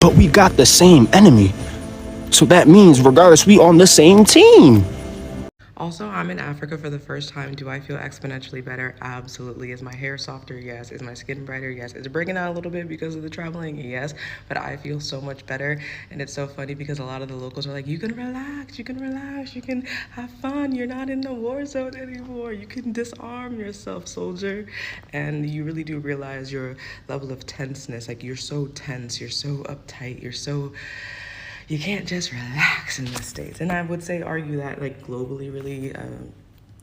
but we got the same enemy. So that means regardless, we on the same team. Also, I'm in Africa for the first time. Do I feel exponentially better? Absolutely. Is my hair softer? Yes. Is my skin brighter? Yes. Is it breaking out a little bit because of the traveling? Yes. But I feel so much better. And it's so funny because a lot of the locals are like, you can relax, you can relax, you can have fun. You're not in the war zone anymore. You can disarm yourself, soldier. And you really do realize your level of tenseness. Like, you're so tense, you're so uptight, you can't just relax in the States. And I would say, argue that, like, globally, really,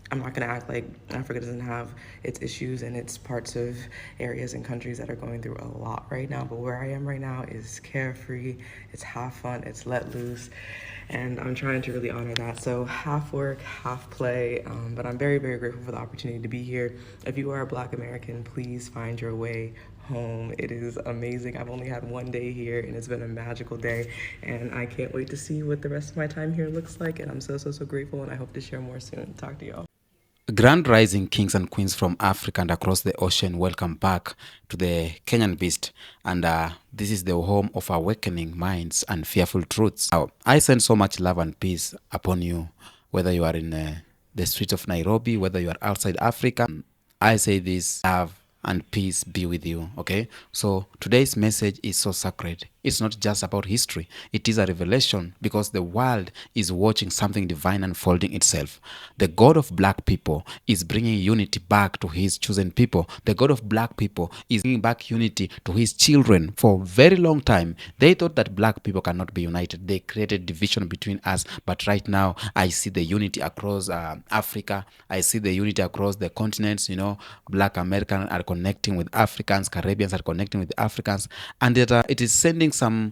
I'm not gonna act like Africa doesn't have its issues and its parts of areas and countries that are going through a lot right now. But where I am right now is carefree, it's half fun, it's let loose. And I'm trying to really honor that. So half work, half play. But I'm very, very grateful for the opportunity to be here. If you are a Black American, please find your way home. It is amazing. I've only had one day here and it's been a magical day. And I can't wait to see what the rest of my time here looks like. And I'm so, so, so grateful. And I hope to share more soon. Talk to y'all. Grand Rising kings and queens from Africa and across the ocean, welcome back to the Kenyan Beast. And this is the home of awakening minds and fearful truths. Now, I send so much love and peace upon you, whether you are in the streets of Nairobi, whether you are outside Africa. I say this, love and peace be with you, okay? So today's message is so sacred. It's not just about history. It is a revelation because the world is watching something divine unfolding itself. The God of Black people is bringing unity back to his chosen people. The God of Black people is bringing back unity to his children. For a very long time, they thought that Black people cannot be united. They created division between us. But right now, I see the unity across Africa. I see the unity across the continents. You know, Black Americans are connecting with Africans. Caribbeans are connecting with Africans. And it is sending some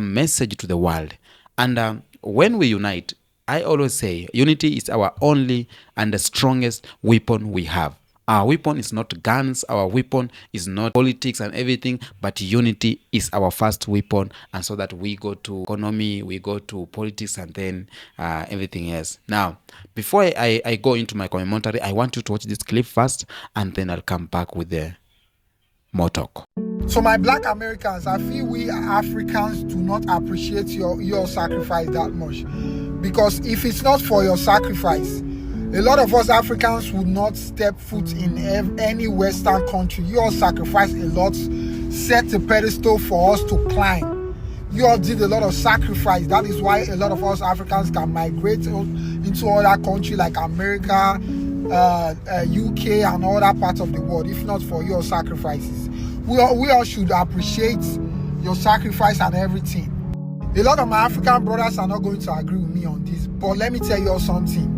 message to the world. And when we unite, I always say unity is our only and the strongest weapon we have. Our weapon is not guns, our weapon is not politics and everything, but unity is our first weapon. And so that we go to economy, we go to politics, and then everything else. Now, before I go into my commentary, I want you to watch this clip first, and then I'll come back with the more talk. So my Black Americans, I feel we Africans do not appreciate your sacrifice that much. Because if it's not for your sacrifice, a lot of us Africans would not step foot in any Western country. You all sacrificed a lot, set a pedestal for us to climb. You all did a lot of sacrifice. That is why a lot of us Africans can migrate into other countries like America, UK, and other parts of the world, if not for your sacrifices. We all should appreciate your sacrifice and everything. A lot of my African brothers are not going to agree with me on this, but let me tell you all something.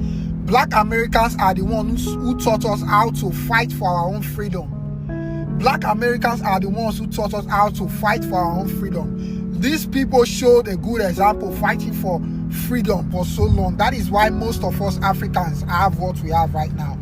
Black Americans are the ones who taught us how to fight for our own freedom. Black Americans are the ones who taught us how to fight for our own freedom. These people showed a good example fighting for freedom for so long. That is why most of us Africans have what we have right now.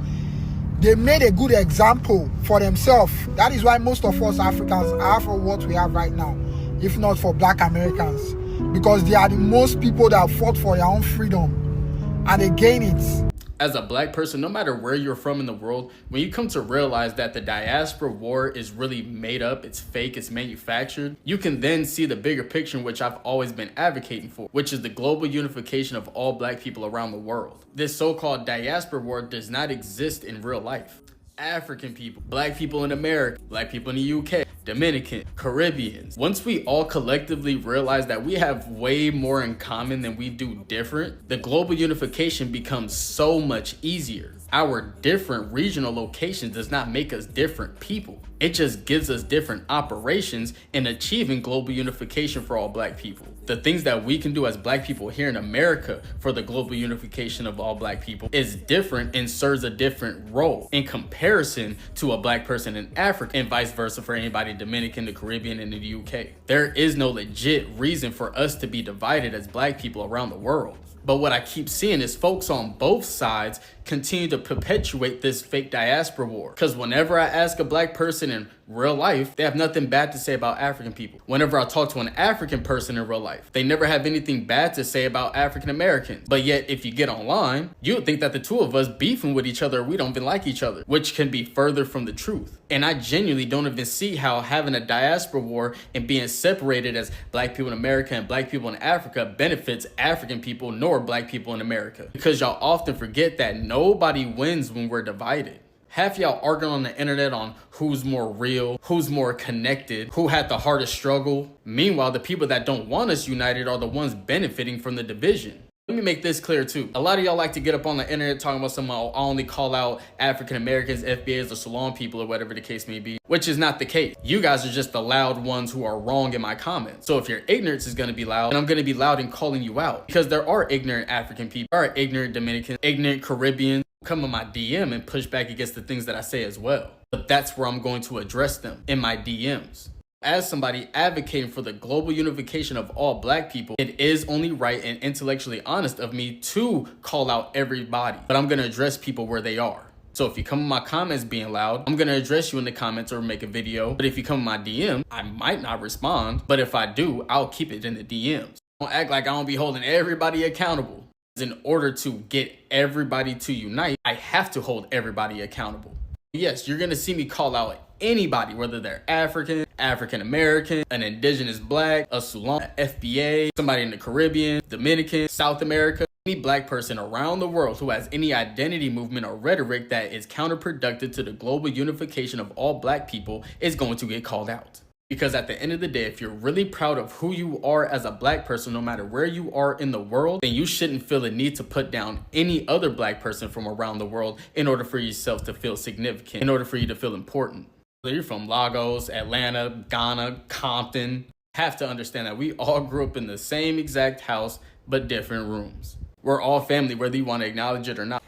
They made a good example for themselves. That is why most of us Africans have what we have right now, if not for Black Americans. Because they are the most people that fought for their own freedom and they gain it. As a Black person, no matter where you're from in the world, when you come to realize that the diaspora war is really made up, it's fake, it's manufactured, you can then see the bigger picture, which I've always been advocating for, which is the global unification of all Black people around the world. This so-called diaspora war does not exist in real life. African people, Black people in America, Black people in the UK, Dominican, Caribbeans. Once we all collectively realize that we have way more in common than we do different, the global unification becomes so much easier. Our different regional locations does not make us different people. It just gives us different operations in achieving global unification for all Black people. The things that we can do as Black people here in America for the global unification of all Black people is different and serves a different role in comparison to a Black person in Africa, and vice versa for anybody Dominican, the Caribbean, and the UK. There is no legit reason for us to be divided as Black people around the world. But what I keep seeing is folks on both sides continue to perpetuate this fake diaspora war. Because whenever I ask a black person in real life, they have nothing bad to say about African people. Whenever I talk to an African person in real life, they never have anything bad to say about African Americans. But yet, if you get online, you would think that the two of us beefing with each other, we don't even like each other, which can be further from the truth. And I genuinely don't even see how having a diaspora war and being separated as black people in America and black people in Africa benefits African people nor black people in America. Because y'all often forget that nobody wins when we're divided. Half y'all arguing on the internet on who's more real, who's more connected, who had the hardest struggle. Meanwhile, the people that don't want us united are the ones benefiting from the division. Let me make this clear too. A lot of y'all like to get up on the internet talking about someone, I'll only call out African Americans, FBAs, or Salon people, or whatever the case may be, which is not the case. You guys are just the loud ones who are wrong in my comments. So if your ignorance is gonna be loud, then I'm gonna be loud in calling you out. Because there are ignorant African people, there are ignorant Dominicans, ignorant Caribbeans, come in my DM and push back against the things that I say as well. But that's where I'm going to address them, in my DMs. As somebody advocating for the global unification of all black people, it is only right and intellectually honest of me to call out everybody, but I'm gonna address people where they are. So if you come in my comments being loud, I'm gonna address you in the comments or make a video. But if you come in my DM, I might not respond, but if I do, I'll keep it in the DMs. Don't act like I don't be holding everybody accountable. In order to get everybody to unite, I have to hold everybody accountable. Yes, you're gonna see me call out anybody, whether they're African, African American, an indigenous black, a Salon, FBA, somebody in the Caribbean, Dominican, South America, any black person around the world who has any identity movement or rhetoric that is counterproductive to the global unification of all black people is going to get called out. Because at the end of the day, if you're really proud of who you are as a black person, no matter where you are in the world, then you shouldn't feel a need to put down any other black person from around the world in order for yourself to feel significant, in order for you to feel important. Whether you're from Lagos, Atlanta, Ghana, Compton, have to understand that we all grew up in the same exact house, but different rooms. We're all family, whether you want to acknowledge it or not.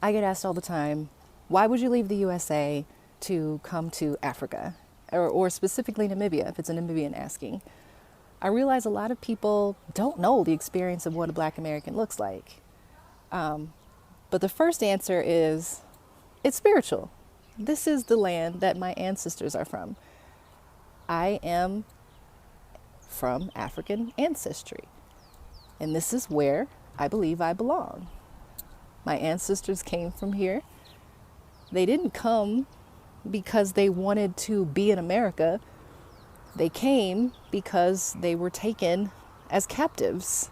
I get asked all the time, why would you leave the USA to come to Africa? Or specifically Namibia, if it's a Namibian asking. I realize a lot of people don't know the experience of what a black American looks like. But the first answer is, it's spiritual. This is the land that my ancestors are from. I am from African ancestry. And this is where I believe I belong. My ancestors came from here. They didn't come because they wanted to be in America. They came because they were taken as captives,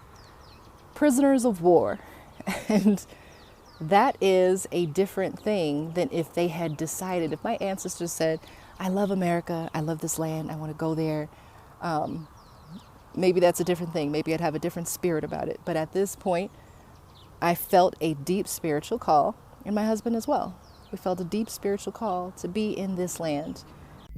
prisoners of war. And that is a different thing than if they had decided, if my ancestors said, I love America, I love this land, I want to go there. Maybe that's a different thing. Maybe I'd have a different spirit about it. But at this point, I felt a deep spiritual call, and my husband as well. We felt a deep spiritual call to be in this land.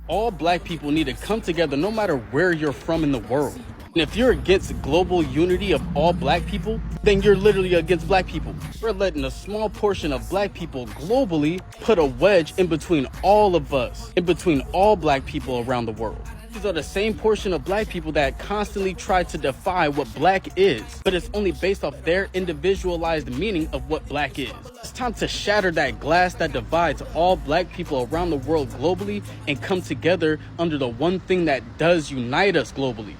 All black people need to come together no matter where you're from in the world. And if you're against global unity of all black people, then you're literally against black people. We're letting a small portion of black people globally put a wedge in between all of us, in between all black people around the world. These are the same portion of black people that constantly try to defy what black is, but it's only based off their individualized meaning of what black is. It's time to shatter that glass that divides all black people around the world globally and come together under the one thing that does unite us globally: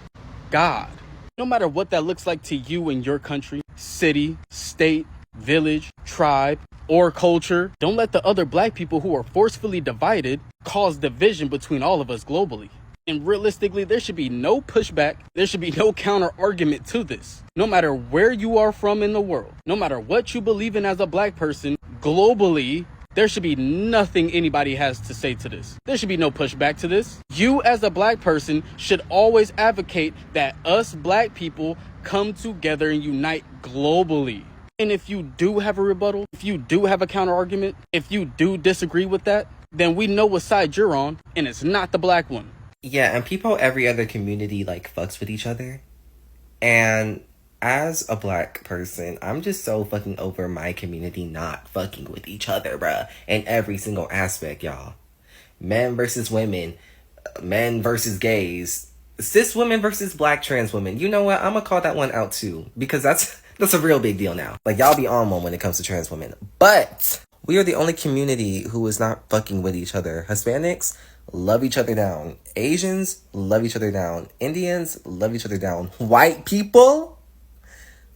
God. No matter what that looks like to you in your country, city, state, village, tribe, or culture, don't let the other black people who are forcefully divided cause division between all of us globally. And realistically, there should be no pushback. There should be no counter argument to this. No matter where you are from in the world, no matter what you believe in as a black person, globally, there should be nothing anybody has to say to this. There should be no pushback to this. You as a black person should always advocate that us black people come together and unite globally. And if you do have a rebuttal, if you do have a counter argument, if you do disagree with that, then we know what side you're on, and it's not the black one. Yeah, and people, every other community, fucks with each other. And as a black person, I'm just so fucking over my community not fucking with each other, bruh. In every single aspect, y'all. Men versus women. Men versus gays. Cis women versus black trans women. You know what? I'm gonna call that one out, too. Because That's a real big deal now. Like, y'all be on one when it comes to trans women. But we are the only community who is not fucking with each other. Hispanics love each other down. Asians love each other down. Indians love each other down. White people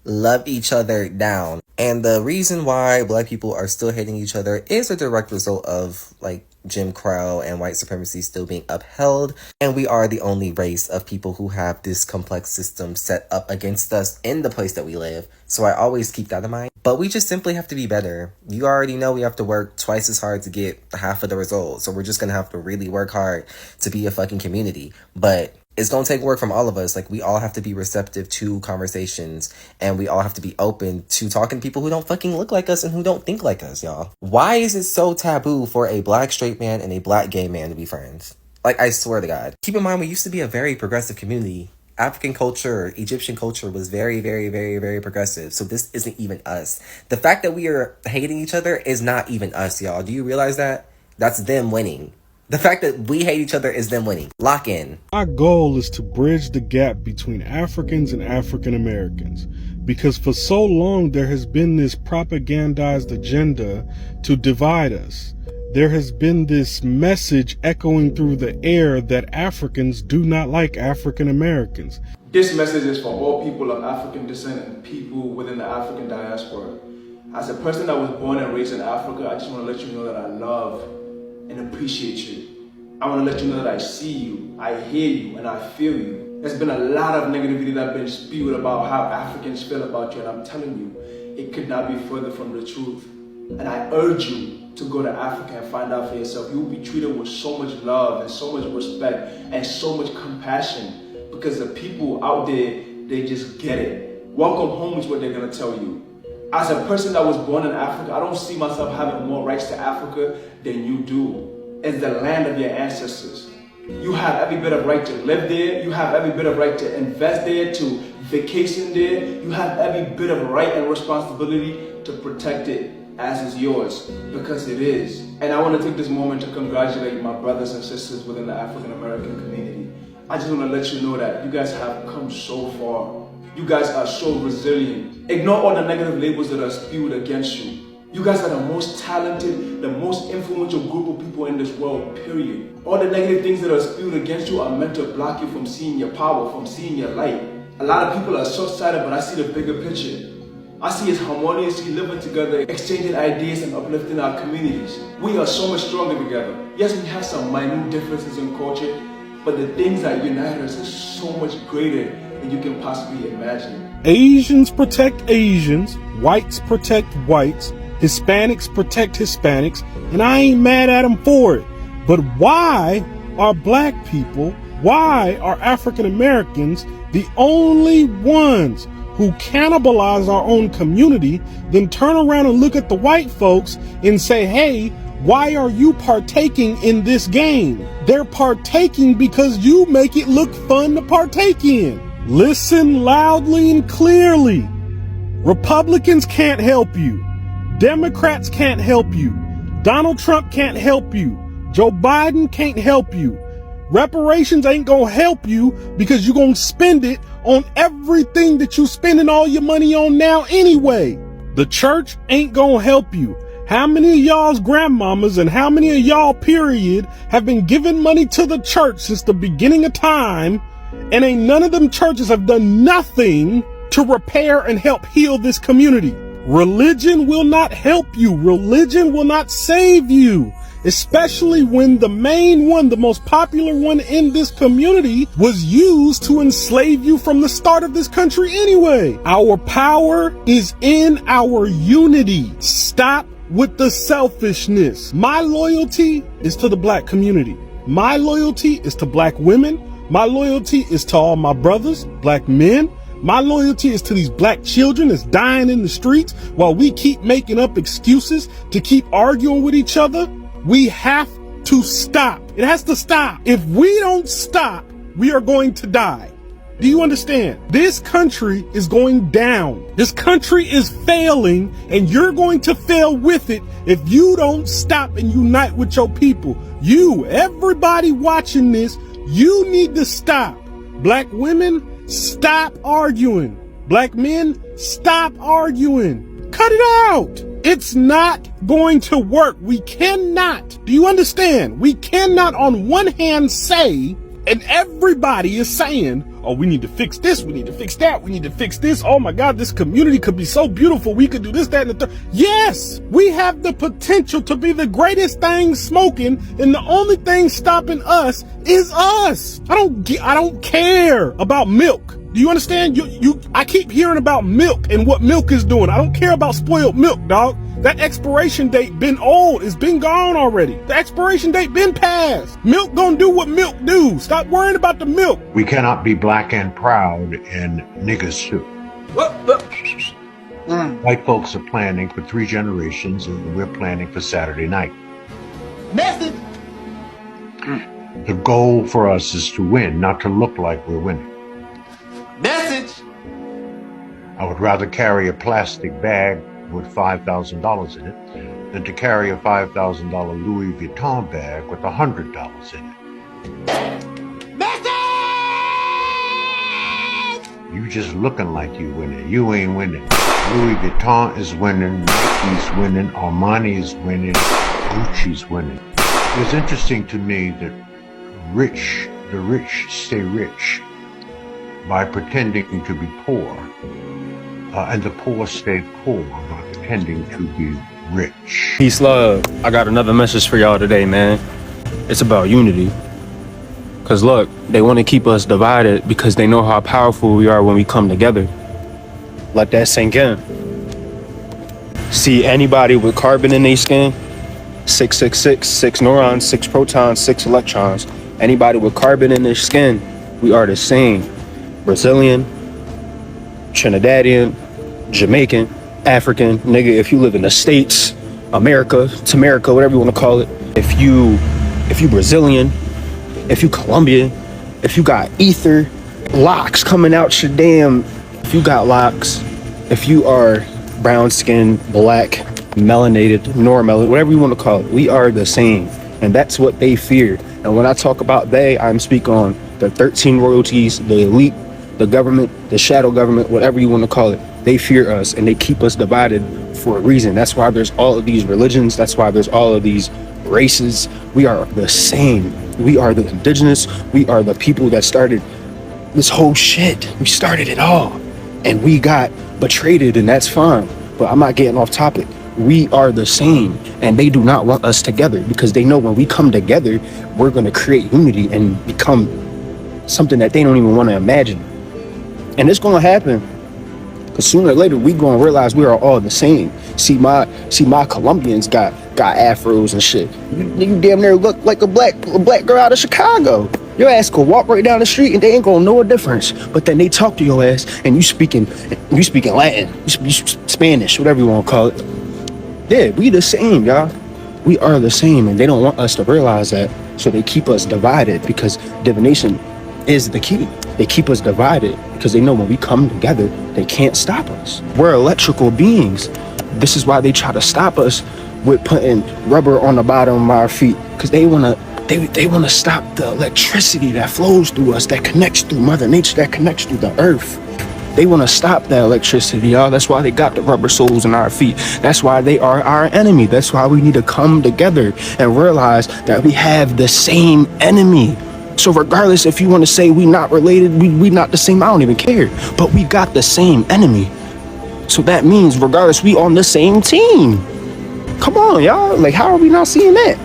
love each other down. And the reason why black people are still hating each other is a direct result of, like, Jim Crow and white supremacy still being upheld. And we are the only race of people who have this complex system set up against us in the place that we live. So I always keep that in mind. But we just simply have to be better. You already know we have to work twice as hard to get half of the results. So we're just going to have to really work hard to be a fucking community. But it's going to take work from all of us. Like, we all have to be receptive to conversations, and we all have to be open to talking to people who don't fucking look like us and who don't think like us, y'all. Why is it so taboo for a black straight man and a black gay man to be friends? Like, I swear to God. Keep in mind, we used to be a very progressive community. African culture, Egyptian culture was very, very, very, very progressive. So this isn't even us. The fact that we are hating each other is not even us, y'all. Do you realize that? That's them winning. The fact that we hate each other is them winning. Lock in. Our goal is to bridge the gap between Africans and African Americans, because for so long there has been this propagandized agenda to divide us. There has been this message echoing through the air that Africans do not like African Americans. This message is for all people of African descent and people within the African diaspora. As a person that was born and raised in Africa, I just want to let you know that I love and appreciate you. I want to let you know that I see you, I hear you, and I feel you. There's been a lot of negativity that's been spewed about how Africans feel about you, and I'm telling you, it could not be further from the truth. And I urge you to go to Africa and find out for yourself. You will be treated with so much love and so much respect and so much compassion, because the people out there, they just get it. Welcome home is what they're going to tell you. As a person that was born in Africa, I don't see myself having more rights to Africa than you do. It's the land of your ancestors. You have every bit of right to live there. You have every bit of right to invest there, to vacation there. You have every bit of right and responsibility to protect it as is yours, because it is. And I want to take this moment to congratulate my brothers and sisters within the African American community. I just want to let you know that you guys have come so far. You guys are so resilient. Ignore all the negative labels that are spewed against you. You guys are the most talented, the most influential group of people in this world, period. All the negative things that are spewed against you are meant to block you from seeing your power, from seeing your light. A lot of people are short-sighted, but I see the bigger picture. I see us harmoniously living together, exchanging ideas and uplifting our communities. We are so much stronger together. Yes, we have some minute differences in culture, but the things that unite us is so much greater than you can possibly imagine. Asians protect Asians, whites protect whites, Hispanics protect Hispanics, and I ain't mad at them for it. But why are black people, why are African Americans the only ones who cannibalize our own community, then turn around and look at the white folks and say, hey, why are you partaking in this game? They're partaking because you make it look fun to partake in. Listen loudly and clearly. Republicans can't help you. Democrats can't help you. Donald Trump can't help you. Joe Biden can't help you. Reparations ain't gonna help you because you're gonna spend it on everything that you spending all your money on now anyway. The church ain't gonna help you. How many of y'all's grandmamas and how many of y'all period have been giving money to the church since the beginning of time, and ain't none of them churches have done nothing to repair and help heal this community? Religion will not help you. Religion will not save you. Especially when the main one, the most popular one in this community, was used to enslave you from the start of this country anyway. Our power is in our unity. Stop with the selfishness. My loyalty is to the black community. My loyalty is to black women. My loyalty is to all my brothers, black men. My loyalty is to these black children that's dying in the streets while we keep making up excuses to keep arguing with each other. We have to stop. It has to stop. If we don't stop, we are going to die. Do you understand? This country is going down. This country is failing, and you're going to fail with it if you don't stop and unite with your people. You, everybody watching this, you need to stop. Black women, stop arguing. Black men, stop arguing. Cut it out. It's not going to work. We cannot. Do you understand? We cannot on one hand say, and everybody is saying, oh, we need to fix this, we need to fix that, we need to fix this. Oh my God, this community could be so beautiful. We could do this, that, and the third. Yes, we have the potential to be the greatest thing smoking, and the only thing stopping us is us. I don't care about milk. Do you understand? I keep hearing about milk and what milk is doing. I don't care about spoiled milk, dog. That expiration date been old. It's been gone already. The expiration date been passed. Milk gonna do what milk do. Stop worrying about the milk. We cannot be black and proud and niggas too. White folks are planning for 3 generations and we're planning for Saturday night. Message. The goal for us is to win, not to look like we're winning. Message. I would rather carry a plastic bag with $5,000 in it than to carry a $5,000 Louis Vuitton bag with $100 in it. Message. You just looking like you winning. You ain't winning. Louis Vuitton is winning, Nike's winning, Armani's winning, Gucci's winning. It's interesting to me that the rich stay rich by pretending to be poor, and the poor stay poor by pretending to be rich. Peace, love. I got another message for y'all today, man. It's about unity. Cause look, they want to keep us divided because they know how powerful we are when we come together. Let that sink in. See anybody with carbon in their skin? 666, 6 neurons, 6 protons, 6 electrons. Anybody with carbon in their skin, we are the same. Brazilian, Trinidadian, Jamaican, African, nigga, if you live in the States, America, Tamerica, whatever you want to call it. If you Brazilian, if you Colombian, if you got ether, locks coming out your damn, if you got locks, if you are brown skin, black, melanated, normal, whatever you want to call it, we are the same. And that's what they fear. And when I talk about they, I'm speaking on the 13 royalties, the elite, the government, the shadow government, whatever you want to call it. They fear us and they keep us divided for a reason. That's why there's all of these religions. That's why there's all of these races. We are the same. We are the indigenous. We are the people that started this whole shit. We started it all. And we got betrayed, and that's fine. But I'm not getting off topic. We are the same. And they do not want us together because they know when we come together, we're going to create unity and become something that they don't even want to imagine. And it's going to happen. Because sooner or later, we going to realize we are all the same. See my Colombians got afros and shit. You damn near look like a black girl out of Chicago. Your ass could walk right down the street and they ain't gonna know a difference. But then they talk to your ass and you speaking Latin, you Spanish, whatever you want to call it. Yeah, we the same, y'all. We are the same, and they don't want us to realize that. So they keep us divided because divination is the key. They keep us divided because they know when we come together, they can't stop us. We're electrical beings. This is why they try to stop us with putting rubber on the bottom of our feet, because they want to stop the electricity that flows through us, that connects through Mother Nature, that connects through the earth. They want to stop that electricity, y'all. That's why they got the rubber soles in our feet. That's why they are our enemy. That's why we need to come together and realize that we have the same enemy. So regardless if you want to say we not related, we not the same, I don't even care. But we got the same enemy. So that means regardless, we on the same team. Come on, y'all. Like, how are we not seeing that?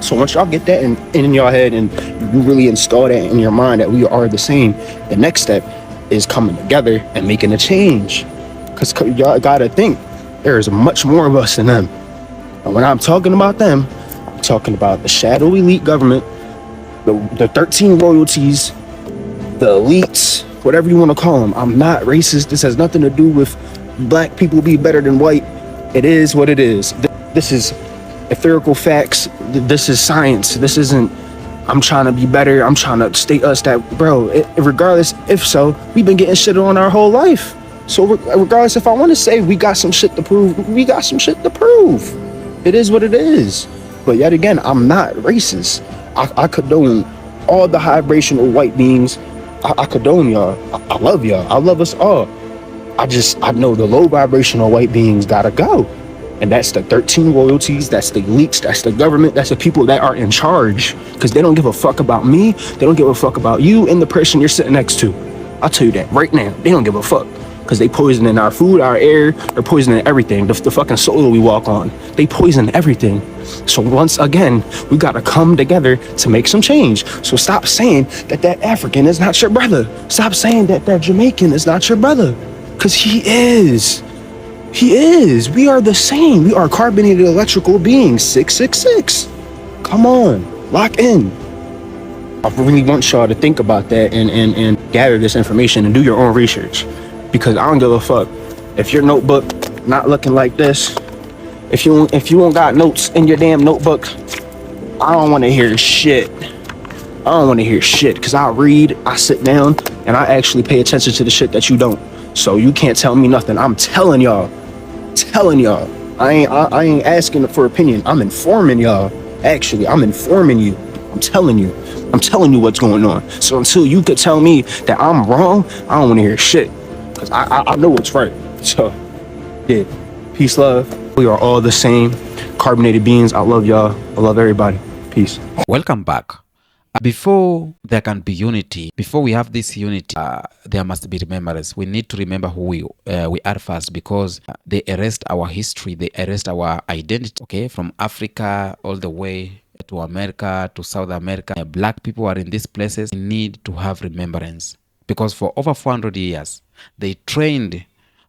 So once y'all get that in your head and you really install that in your mind that we are the same, the next step is coming together and making a change. Because y'all gotta think, there is much more of us than them. And when I'm talking about them, I'm talking about the shadow elite government, the 13 royalties, the elites, whatever you want to call them. I'm not racist. This has nothing to do with black people be better than white. It is what it is. This is etherical facts. This is science. This isn't, I'm trying to be better. I'm trying to state us that, bro, regardless, if so, we've been getting shit on our whole life. So regardless, if I want to say we got some shit to prove, we got some shit to prove. It is what it is. But yet again, I'm not racist. I condone all the vibrational white beings I condone y'all. I love y'all. I love us all. I know the low vibrational white beings gotta go. And that's the 13 royalties, that's the elites, that's the government, that's the people that are in charge. Because they don't give a fuck about me, they don't give a fuck about you and the person you're sitting next to. I'll tell you that right now. They don't give a fuck. Because they poisoning our food, our air, they're poisoning everything. The fucking soil we walk on. They poison everything. So once again, we gotta come together to make some change. So stop saying that African is not your brother. Stop saying that Jamaican is not your brother. Because he is. He is. We are the same. We are carbonated electrical beings. 666. Come on. Lock in. I really want y'all to think about that and gather this information and do your own research. Because I don't give a fuck. If your notebook not looking like this, if you don't got notes in your damn notebook, I don't want to hear shit. I don't want to hear shit. Because I read, I sit down, and I actually pay attention to the shit that you don't. So you can't tell me nothing. I'm telling y'all. I ain't asking for opinion. I'm informing y'all. Actually, I'm informing you. I'm telling you what's going on. So until you could tell me that I'm wrong, I don't want to hear shit. Because I know what's right. So yeah, peace, love. We are all the same carbonated beings. I love y'all. I love everybody. Peace. Welcome back. Before there can be unity, before we have this unity, there must be remembrance. We need to remember who we are first, because they erased our history, they erased our identity, okay? From Africa all the way to America, to South America. Black people are in these places. We need to have remembrance, because for over 400 years, they trained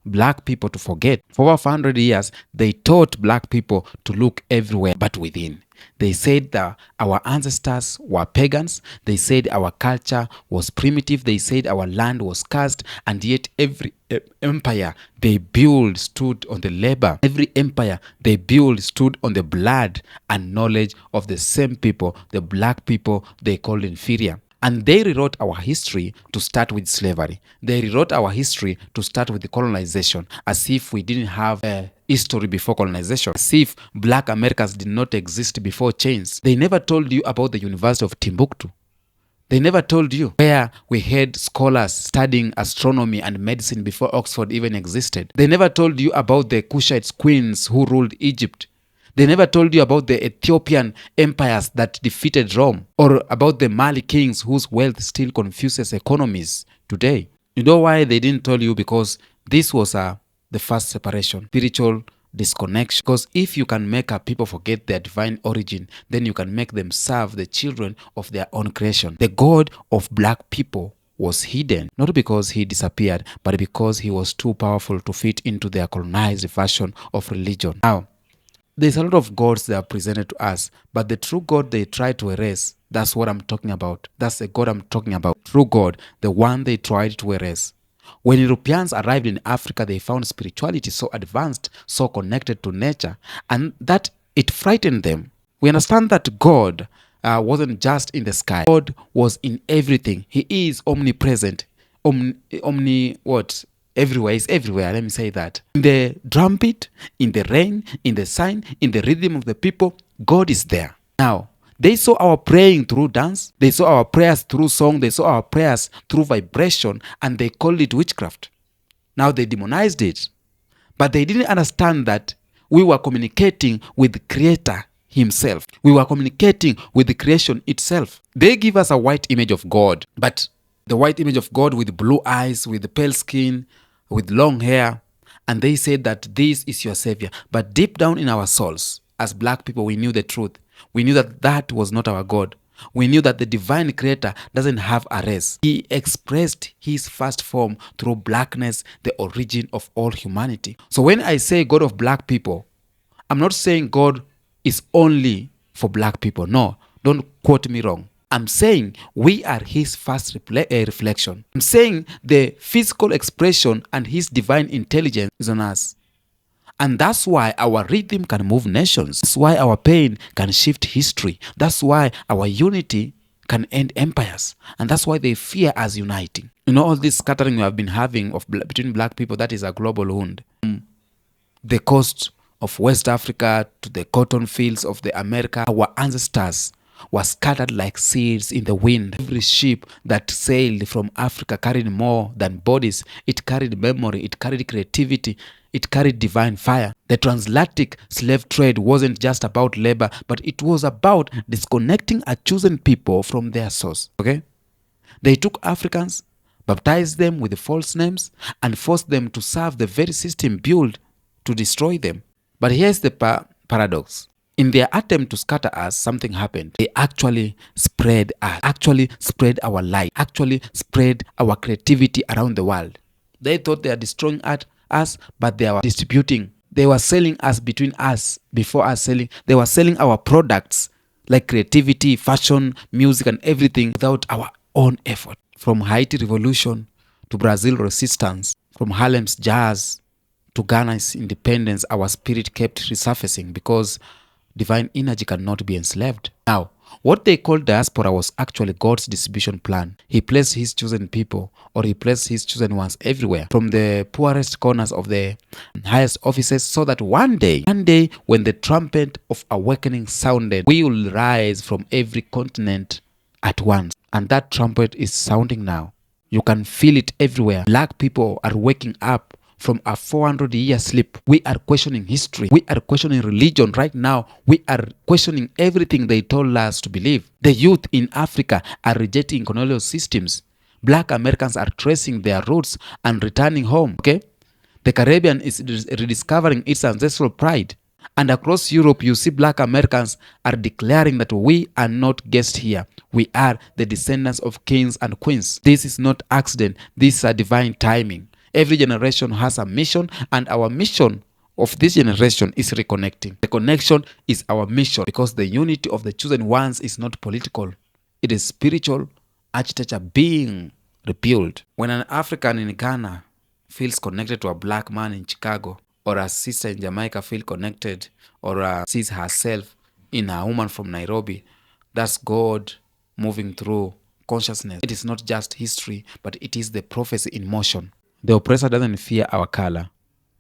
black people to forget. For over 400 years, they taught black people to look everywhere but within. They said that our ancestors were pagans. They said our culture was primitive. They said our land was cursed. And yet every empire they built stood on the labor. Every empire they built stood on the blood and knowledge of the same people, the black people they called inferior. And they rewrote our history to start with slavery. They rewrote our history to start with the colonization, as if we didn't have a history before colonization, as if black Americans did not exist before chains. They never told you about the University of Timbuktu. They never told you where we had scholars studying astronomy and medicine before Oxford even existed. They never told you about the Kushite queens who ruled Egypt. They never told you about the Ethiopian empires that defeated Rome, or about the Mali kings whose wealth still confuses economies today. You know why they didn't tell you? Because this was the first separation, spiritual disconnection. Because if you can make a people forget their divine origin, then you can make them serve the children of their own creation. The God of black people was hidden, not because he disappeared, but because he was too powerful to fit into their colonized version of religion. Now, there's a lot of gods that are presented to us, but the true God they try to erase, that's what I'm talking about. That's the God I'm talking about. True God, the one they tried to erase. When Europeans arrived in Africa, they found spirituality so advanced, so connected to nature, and that it frightened them. We understand that God wasn't just in the sky. God was in everything. He is omnipresent. Everywhere is everywhere, let me say that. In the drumbeat, in the rain, in the sign, in the rhythm of the people, God is there. Now, they saw our praying through dance, they saw our prayers through song, they saw our prayers through vibration, and they called it witchcraft. Now they demonized it. But they didn't understand that we were communicating with the Creator himself. We were communicating with the creation itself. They give us a white image of God, but the white image of God with blue eyes, with the pale skin, with long hair, and they said that this is your savior. But deep down in our souls, as black people, we knew the truth. We knew that that was not our God. We knew that the divine creator doesn't have a race. He expressed his first form through blackness, the origin of all humanity. So when I say God of black people, I'm not saying God is only for black people. No, don't quote me wrong. I'm saying we are his first reflection. I'm saying the physical expression and his divine intelligence is on us. And that's why our rhythm can move nations. That's why our pain can shift history. That's why our unity can end empires. And that's why they fear us uniting. You know, all this scattering we have been having between black people, that is a global wound. The coast of West Africa to the cotton fields of the America, our ancestors were scattered like seeds in the wind. Every ship that sailed from Africa carried more than bodies. It carried memory, it carried creativity, it carried divine fire. The transatlantic slave trade wasn't just about labor, but it was about disconnecting a chosen people from their source. Okay? They took Africans, baptized them with false names, and forced them to serve the very system built to destroy them. But here's the paradox. In their attempt to scatter us, something happened. They actually spread us, actually spread our light, actually spread our creativity around the world. They thought they are destroying us, but they were distributing. They were selling us between us, before us selling. They were selling our products like creativity, fashion, music, and everything without our own effort. From Haiti revolution to Brazil resistance, from Harlem's jazz to Ghana's independence, our spirit kept resurfacing because divine energy cannot be enslaved. Now, what they called diaspora was actually God's distribution plan. He placed his chosen people, or he placed his chosen ones everywhere, from the poorest corners of the highest offices, so that one day when the trumpet of awakening sounded, we will rise from every continent at once. And that trumpet is sounding now. You can feel it everywhere. Black people are waking up from a 400-year sleep. We are questioning history. We are questioning religion right now. We are questioning everything they told us to believe. The youth in Africa are rejecting colonial systems. Black Americans are tracing their roots and returning home. Okay? The Caribbean is rediscovering its ancestral pride. And across Europe, you see Black Americans are declaring that we are not guests here. We are the descendants of kings and queens. This is not accident. This is a divine timing. Every generation has a mission, and our mission of this generation is reconnecting. The connection is our mission, because the unity of the chosen ones is not political. It is spiritual architecture being rebuilt. When an African in Ghana feels connected to a black man in Chicago, or a sister in Jamaica feels connected or sees herself in a woman from Nairobi, that's God moving through consciousness. It is not just history, but it is the prophecy in motion. The oppressor doesn't fear our color,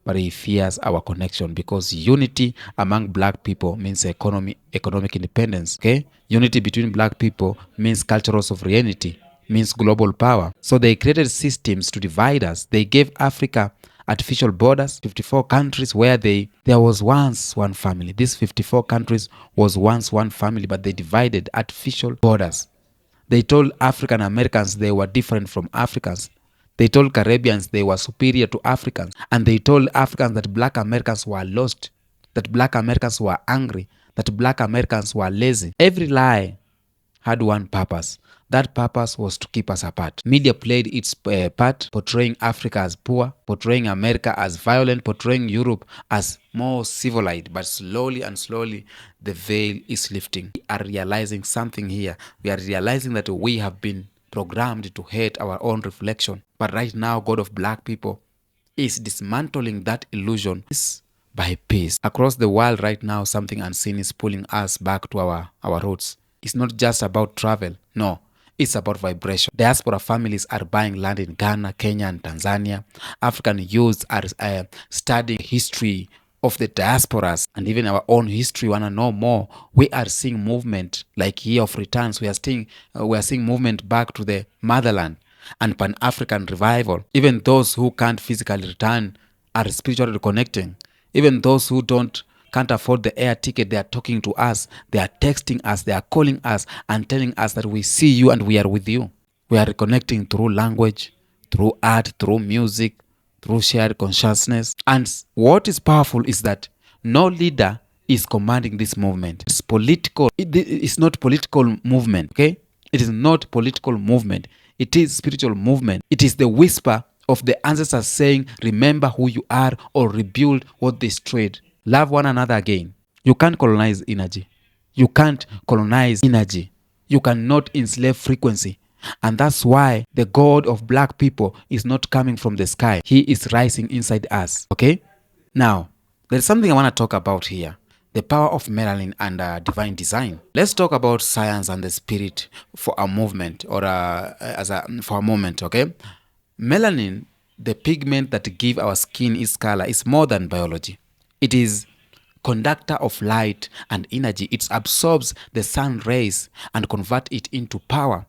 but he fears our connection, because unity among black people means economic independence. Okay? Unity between black people means cultural sovereignty, means global power. So they created systems to divide us. They gave Africa artificial borders, 54 countries where there was once one family. These 54 countries was once one family, but they divided artificial borders. They told African Americans they were different from Africans. They told Caribbeans they were superior to Africans. And they told Africans that black Americans were lost, that black Americans were angry, that black Americans were lazy. Every lie had one purpose. That purpose was to keep us apart. Media played its part, portraying Africa as poor, portraying America as violent, portraying Europe as more civilized. But slowly and slowly, the veil is lifting. We are realizing something here. We are realizing that we have been programmed to hate our own reflection. But right now, God of black people is dismantling that illusion piece by piece. Across the world right now, something unseen is pulling us back to our roots. It's not just about travel. No, it's about vibration. Diaspora families are buying land in Ghana, Kenya, and Tanzania. African youths are studying history of the diasporas, and even our own history. Want to know more? We are seeing movement like Year of Returns. We are seeing movement back to the motherland and Pan-African revival. Even those who can't physically return are spiritually reconnecting. Even those who can't afford the air ticket, they are talking to us, they are texting us, they are calling us and telling us that we see you and we are with you. We are reconnecting through language, through art, through music, through shared consciousness. And what is powerful is that no leader is commanding this movement. It's political. It's not political movement, okay? It is not political movement. It is spiritual movement. It is the whisper of the ancestors saying, remember who you are, or rebuild what they destroyed. Love one another again. You can't colonize energy. You can't colonize energy. You cannot enslave frequency. And that's why the God of black people is not coming from the sky. He is rising inside us. Okay? Now, there's something I want to talk about here. The power of melanin and divine design. Let's talk about science and the spirit for a movement, or for a moment, okay? Melanin, the pigment that gives our skin its color, is more than biology. It is conductor of light and energy. It absorbs the sun rays and convert it into power,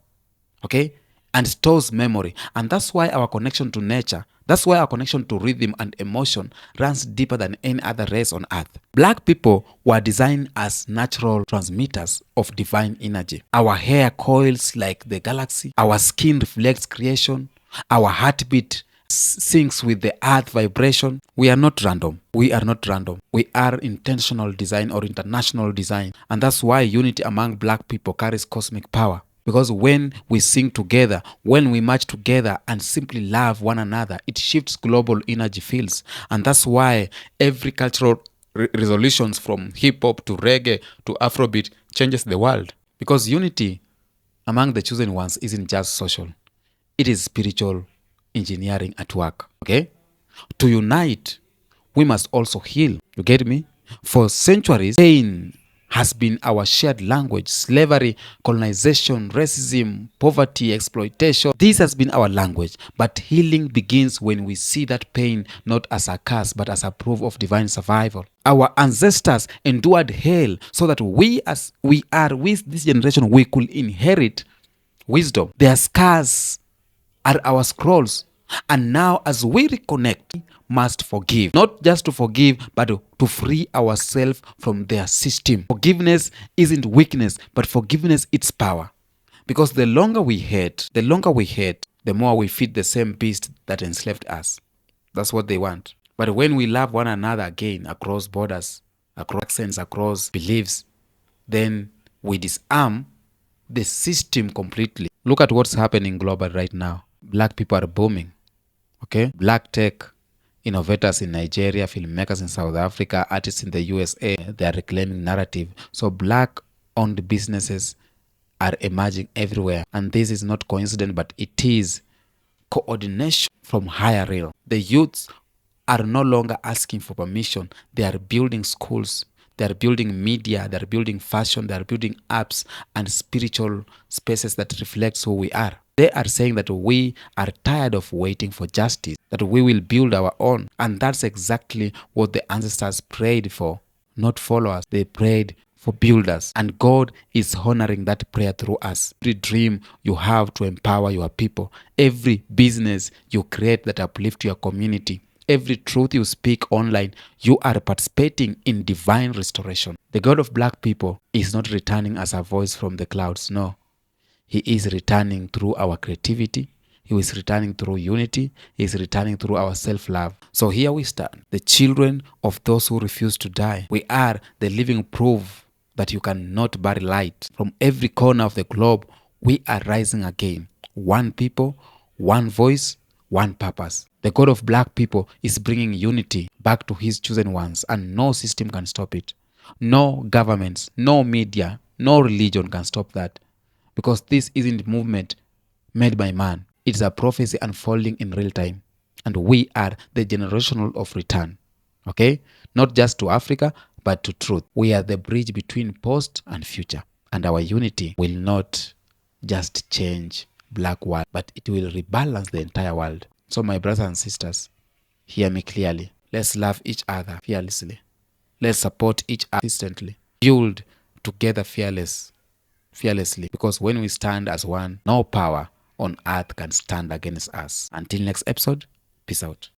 okay, and stores memory. And that's why our connection to nature, that's why our connection to rhythm and emotion runs deeper than any other race on earth. Black people were designed as natural transmitters of divine energy. Our hair coils like the galaxy, our skin reflects creation, our heartbeat syncs with the earth vibration. We are not random. We are not random. We are intentional design or international design. And that's why unity among black people carries cosmic power. Because when we sing together, when we march together and simply love one another, it shifts global energy fields. And that's why every cultural resolutions from hip-hop to reggae to Afrobeat changes the world. Because unity among the chosen ones isn't just social. It is spiritual engineering at work, okay? To unite, we must also heal. You get me? For centuries, pain has been our shared language. Slavery, colonization, racism, poverty, exploitation. This has been our language. But healing begins when we see that pain not as a curse, but as a proof of divine survival. Our ancestors endured hell so that we, as we are with this generation, we could inherit wisdom. Their scars are our scrolls. And now, as we reconnect, we must forgive. Not just to forgive, but to free ourselves from their system. Forgiveness isn't weakness, but forgiveness is power. Because the longer we hate, the more we feed the same beast that enslaved us. That's what they want. But when we love one another again, across borders, across accents, across beliefs, then we disarm the system completely. Look at what's happening global right now. Black people are booming, okay? Black tech, innovators in Nigeria, filmmakers in South Africa, artists in the USA, they are reclaiming narrative. So black-owned businesses are emerging everywhere. And this is not coincidence, but it is coordination from higher realm. The youths are no longer asking for permission. They are building schools. They are building media. They are building fashion. They are building apps and spiritual spaces that reflects who we are. They are saying that we are tired of waiting for justice, that we will build our own. And that's exactly what the ancestors prayed for, not followers. They prayed for builders. And God is honoring that prayer through us. Every dream you have to empower your people, every business you create that uplift your community, every truth you speak online, you are participating in divine restoration. The God of black people is not returning as a voice from the clouds, no. He is returning through our creativity. He is returning through unity. He is returning through our self-love. So here we stand, the children of those who refuse to die. We are the living proof that you cannot bury light. From every corner of the globe, we are rising again. One people, one voice, one purpose. The God of black people is bringing unity back to his chosen ones, and no system can stop it. No governments, no media, no religion can stop that. Because this isn't movement made by man. It's a prophecy unfolding in real time. And we are the generational of return. Okay? Not just to Africa, but to truth. We are the bridge between past and future. And our unity will not just change black world, but it will rebalance the entire world. So my brothers and sisters, hear me clearly. Let's love each other fearlessly. Let's support each other consistently. Build together fearlessly, because when we stand as one, no power on earth can stand against us. Until next episode, peace out.